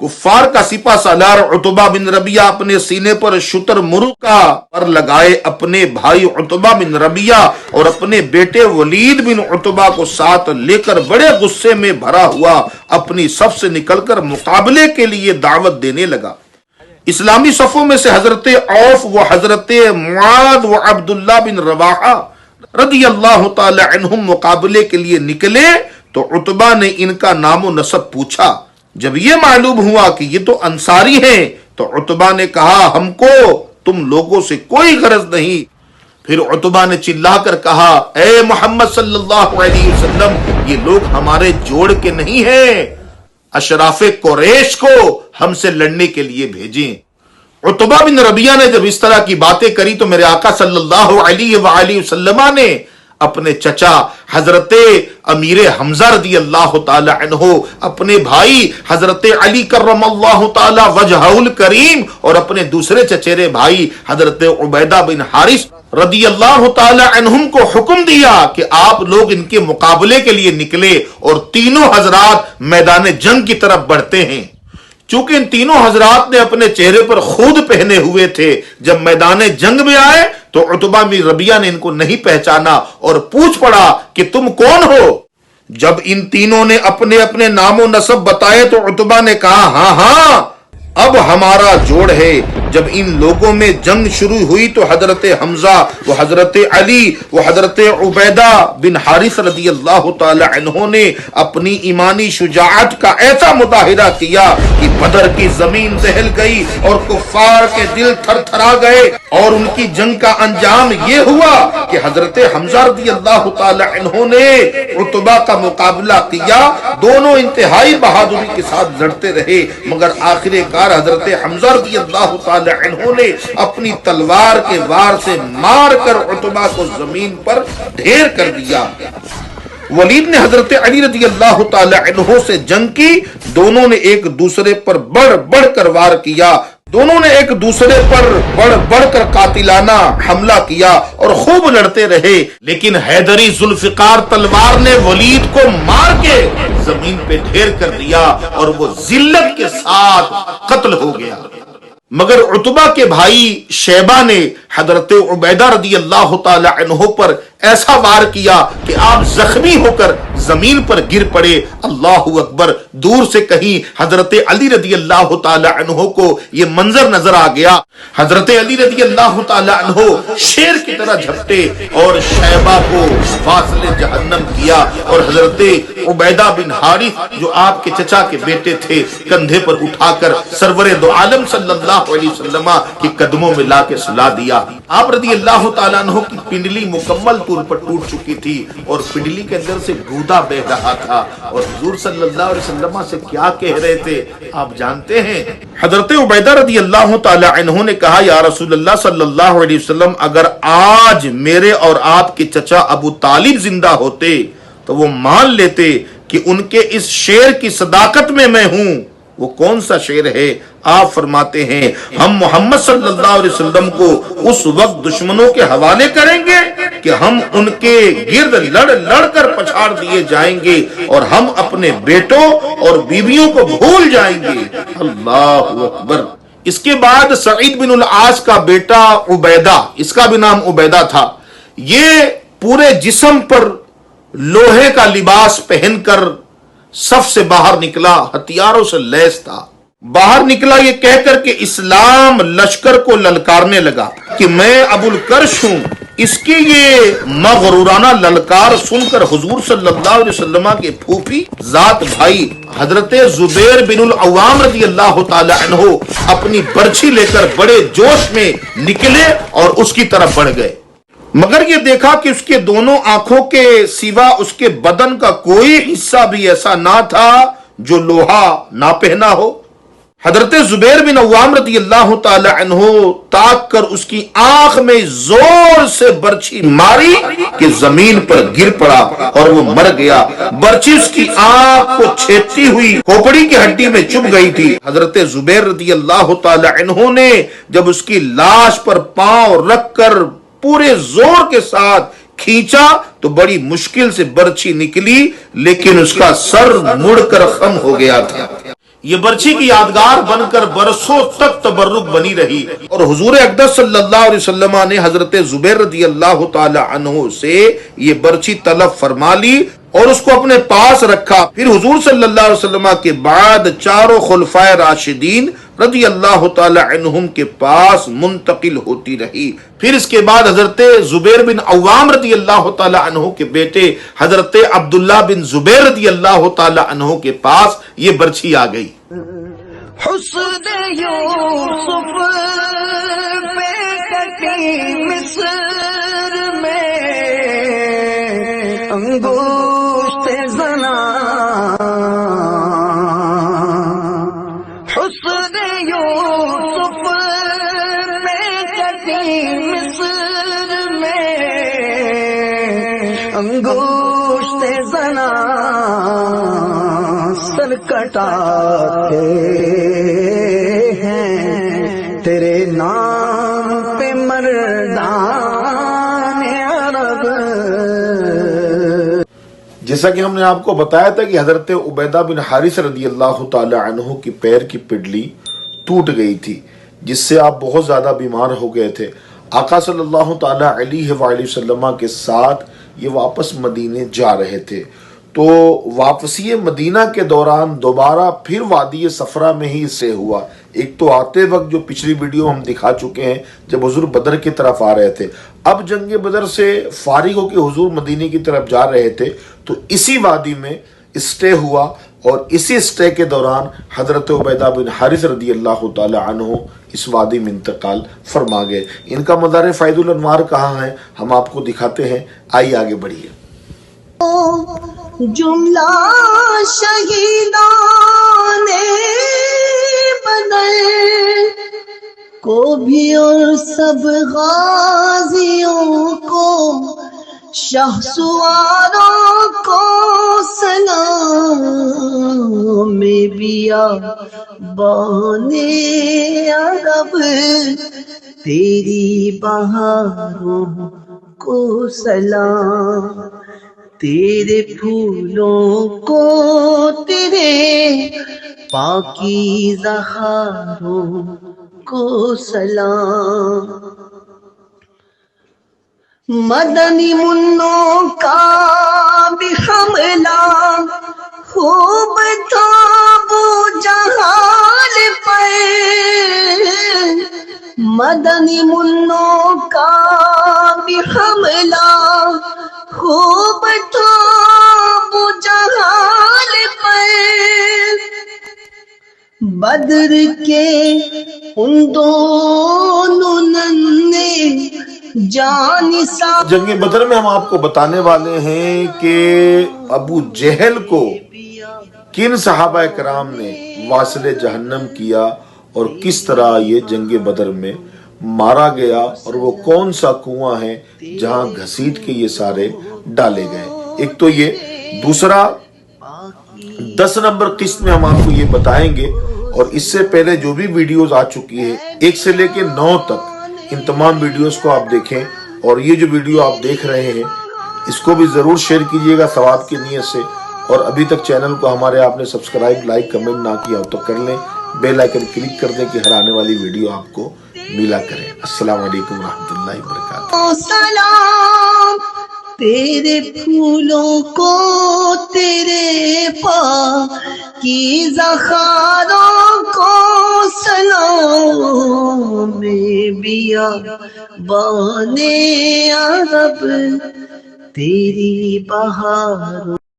कुफ्फार का सिपा सालार उतबा बिन रबिया अपने सीने पर शुतर मुरुका पर लगाए अपने भाई उतबा बिन रबिया और अपने बेटे वलीद बिन उतबा को साथ लेकर बड़े गुस्से में भरा हुआ अपनी सफ से निकलकर मुकाबले के लिए दावत देने लगा। इस्लामी सफों में से हजरत औफ व हजरत मुआद व अब्दुल्ला बिन रवाहा रदी अल्लाह ताला अन्हुम मुकाबले के लिए निकले तो उतबा ने इनका नामो नसब पूछा। जब ये मालूम हुआ कि ये तो अंसारी हैं तो उतबा ने कहा, हमको तुम लोगों से कोई गरज नहीं। फिर उतबा ने चिल्लाकर कहा, ए मोहम्मद सल्लल्लाहु अलैहि वसल्लम, ये लोग हमारे जोड़ के नहीं हैं, अशराफे कुरैश को हमसे लड़ने के लिए भेजें। उतबा बिन रबिया ने जब इस तरह की बातें करी तो मेरे आका सल्लल्लाहु अलैहि वसल्लम ने अपने चचा हजरत अमीर हमजा रदी अल्लाह ताला अन्हो, अपने भाई हजरत अली करमल्लाहु ताला वजहुल करीम और अपने दूसरे चचेरे भाई हजरत उबैदा बिन हारिस रदी अल्लाह ताला अन्हुम को हुक्म दिया कि आप लोग इनके मुकाबले के लिए निकले और तीनों हजरात मैदान जंग की तरफ बढ़ते हैं। चूंकि इन तीनों हजरात ने अपने चेहरे पर खुद पहने हुए थे, जब मैदान जंग में आए तो उतबा बिन रबिया ने इनको नहीं पहचाना और पूछ पड़ा कि तुम कौन हो। जब इन तीनों ने अपने अपने नामो नसब बताए तो उतबा ने कहा, हाँ हाँ अब हमारा जोड़ है। जब इन लोगों में जंग शुरू हुई तो हजरत हमजा व हजरत अली व हजरत उबैदा बिन हारिस रदी अल्लाह ताला अन्हो ने अपनी ईमानी शुजाअत का ऐसा मुजाहिरा किया कि बदर की जमीन दहल गई और कुफ्फार के दिल थरथरा गए और उनकी जंग का अंजाम ये हुआ कि हजरत हमजा रदी अल्लाह ताला अन्हो ने उतबा का मुकाबला किया। दोनों इंतहाई बहादुरी के साथ लड़ते रहे मगर आखिरकार हजरत हमजा रदी अल्लाह ताला अन्हो ने अपनी तलवार के वार से मार कर उतबा को जमीन पर ढेर कर दिया। वलीद ने हजरत अली रदी अल्लाह ताला अन्हो से जंग की। दोनों ने एक दूसरे पर बढ़ बढ़ कर वार किया। दोनों ने एक दूसरे पर बढ़ बढ़ कर कातिलाना हमला किया और खूब लड़ते रहे, लेकिन हैदरी जुल्फिकार तलवार ने वलीद को मार के जमीन पे ढेर कर दिया और वो जिल्लत के साथ कत्ल हो गया। मगर उतबा के भाई शैबा ने हजरत उबैदा रदी अल्लाह ताला अन्हो पर ऐसा वार किया कि आप जख्मी होकर जमीन पर गिर पड़े। अल्लाहु अकबर। दूर से कहीं हजरत अली रदी अल्लाह ताला अन्हो को यह मंजर नजर आ गया। हजरत अली रदी अल्लाह ताला अन्हो शेर की तरह झपटे और शैबा को फासले जहन्नम किया और हजरत उबैदा बिन हारिस जो आपके चचा के बेटे थे कंधे पर उठाकर सरवरे दो आलम सल्लल्लाहु अलैहि वसल्लम के कदमों में लाके सुला दिया। आप रदी अल्लाह ताला अन्हो की पिंडली मुकम्मल तौर पर टूट चुकी थी और पिंडली के अंदर से गूदा बह रहा था और हुजूर सल्लल्लाहु अलैहि वसल्लम से क्या कह रहे थे आप जानते हैं? हजरत उबैदा रदी अल्लाह ताला अन्हो ने कहा, या रसूल अल्लाह सल्लल्लाहु अलैहि वसल्लम, अगर आज मेरे और आपके चचा अबू तालिब जिंदा होते तो वो मान लेते कि उनके इस शेर की सदाकत में मैं हूं। वो कौन सा शेर है? आप फरमाते हैं, हम मोहम्मद सल्लल्लाहु अलैहि वसल्लम को उस वक्त दुश्मनों के हवाले करेंगे कि हम उनके गिर्द लड़ लड़ कर पछाड़ दिए जाएंगे और हम अपने बेटों और बीवियों को भूल जाएंगे। अल्लाहु अकबर। इसके बाद सईद बिन उल आस का बेटा उबैदा, इसका भी नाम उबैदा था, ये पूरे जिस्म पर लोहे का लिबास पहनकर सफ से बाहर निकला, हथियारों से लैस था। बाहर निकला ये कहकर के इस्लाम लश्कर को ललकारने लगा कि मैं अबुल कर्श हूं। इसकी ये मगरूराना ललकार सुनकर हुजूर सल्लल्लाहु अलैहि वसल्लम के फूफी जात भाई हजरत जुबैर बिन उल अवाम रज़ी अल्लाह ताला अन्हो अपनी बर्छी लेकर बड़े जोश में निकले और उसकी तरफ बढ़ गए। मगर ये देखा कि उसके दोनों आंखों के सिवा उसके बदन का कोई हिस्सा भी ऐसा ना था जो लोहा ना पहना हो। हजरत जुबैर बिन अव्वाम रज़ी अल्लाह ताला अन्हो ताक कर उसकी आंख में जोर से बर्छी मारी कि जमीन पर गिर पड़ा और वो मर गया। बर्छी उसकी आंख को छेदती हुई खोपड़ी की हड्डी में चुभ गई थी। हजरत जुबैर रज़ी अल्लाह ताला अन्हो ने जब उसकी लाश पर पांव रखकर पूरे जोर के साथ खींचा तो बड़ी मुश्किल से बर्छी निकली, लेकिन उसका सर मुड़कर खम हो गया था। یہ برچھی کی یادگار بن کر برسوں تک تبرک بنی رہی، اور حضور اقدس صلی اللہ علیہ وسلم نے حضرت زبیر رضی اللہ تعالی عنہ سے یہ برچھی طلب فرما لی اور اس کو اپنے پاس رکھا۔ پھر حضور صلی اللہ علیہ وسلم کے بعد چاروں خلفائے راشدین رضی اللہ تعالی عنہم کے پاس منتقل ہوتی رہی۔ پھر اس کے بعد حضرت زبیر بن عوام رضی اللہ تعالی عنہ کے بیٹے حضرت عبداللہ بن زبیر رضی اللہ تعالی عنہ کے پاس یہ برچھی آ گئی۔ حسن یوسف پہ کٹی مصر میں انگشت زنا، حسن یوسف پہ کٹی مصر میں انگشت زنا، سر کٹاتے ہیں تیرے نام پہ مردان عرب۔ جیسا کہ ہم نے آپ کو بتایا تھا کہ حضرت عبیدہ بن حارث رضی اللہ تعالی عنہ کی پیر کی پڈلی ٹوٹ گئی تھی، جس سے آپ بہت زیادہ بیمار ہو گئے تھے۔ آقا صلی اللہ تعالی علیہ وآلہ وسلم کے ساتھ یہ واپس مدینے جا رہے تھے، تو واپسی مدینہ کے دوران دوبارہ پھر وادی صفرا میں ہی سے ہوا۔ ایک تو آتے وقت جو پچھلی ویڈیو ہم دکھا چکے ہیں جب حضور بدر کی طرف آ رہے تھے، اب جنگ بدر سے فارغ ہو کے حضور مدینے کی طرف جا رہے تھے، تو اسی وادی میں اسٹے ہوا، اور اسی اسٹے کے دوران حضرت عبیدہ بن حارث رضی اللہ تعالی عنہ اس وادی میں انتقال فرما گئے۔ ان کا مزار فیض الانوار کہاں ہے ہم آپ کو دکھاتے ہیں، آئیے آگے بڑھیے۔ جملہ شہیدان بدر کو بھی اور سب غازیوں کو، شہسواروں کو سلام میں بیابان عرب، تیری بہاروں کو سلام، تیرے پھولوں کو تیرے پاکیزہ خاروں کو سلام۔ مدنی منوں کا بھی حملہ خوب تھا ابو جہال پر، مدنی منوں کا بھی حملہ خوب تھا ابو جہال پر، بدر کے ان دونوں ننھے جانسا۔ جنگ بدر میں ہم آپ کو بتانے والے ہیں کہ ابو جہل کو کن صحابہ کرام نے واصل جہنم کیا اور کس طرح یہ جنگ بدر میں مارا گیا، اور وہ کون سا کنواں ہے جہاں گھسیٹ کے یہ سارے ڈالے گئے۔ ایک تو یہ، دوسرا 10 نمبر قسط میں ہم آپ کو یہ بتائیں گے، اور اس سے پہلے جو بھی ویڈیوز آ چکی ہے 1 سے لے کے 9 تک، ان تمام ویڈیوز کو آپ دیکھیں، اور یہ جو ویڈیو آپ دیکھ رہے ہیں اس کو بھی ضرور شیئر کیجئے گا ثواب کی نیت سے، اور ابھی تک چینل کو ہمارے آپ نے سبسکرائب، لائک، کمنٹ نہ کیا ہو تو کر لیں، بیل آئیکن کلک کر دیں کہ ہر آنے والی ویڈیو آپ کو ملا کرے۔ السلام علیکم ورحمۃ اللہ وبرکاتہ۔ سلام تیرے پھولوں کو تیرے پاکیزہ خاروں کو سلام، میں بیابان عرب تیری بہاروں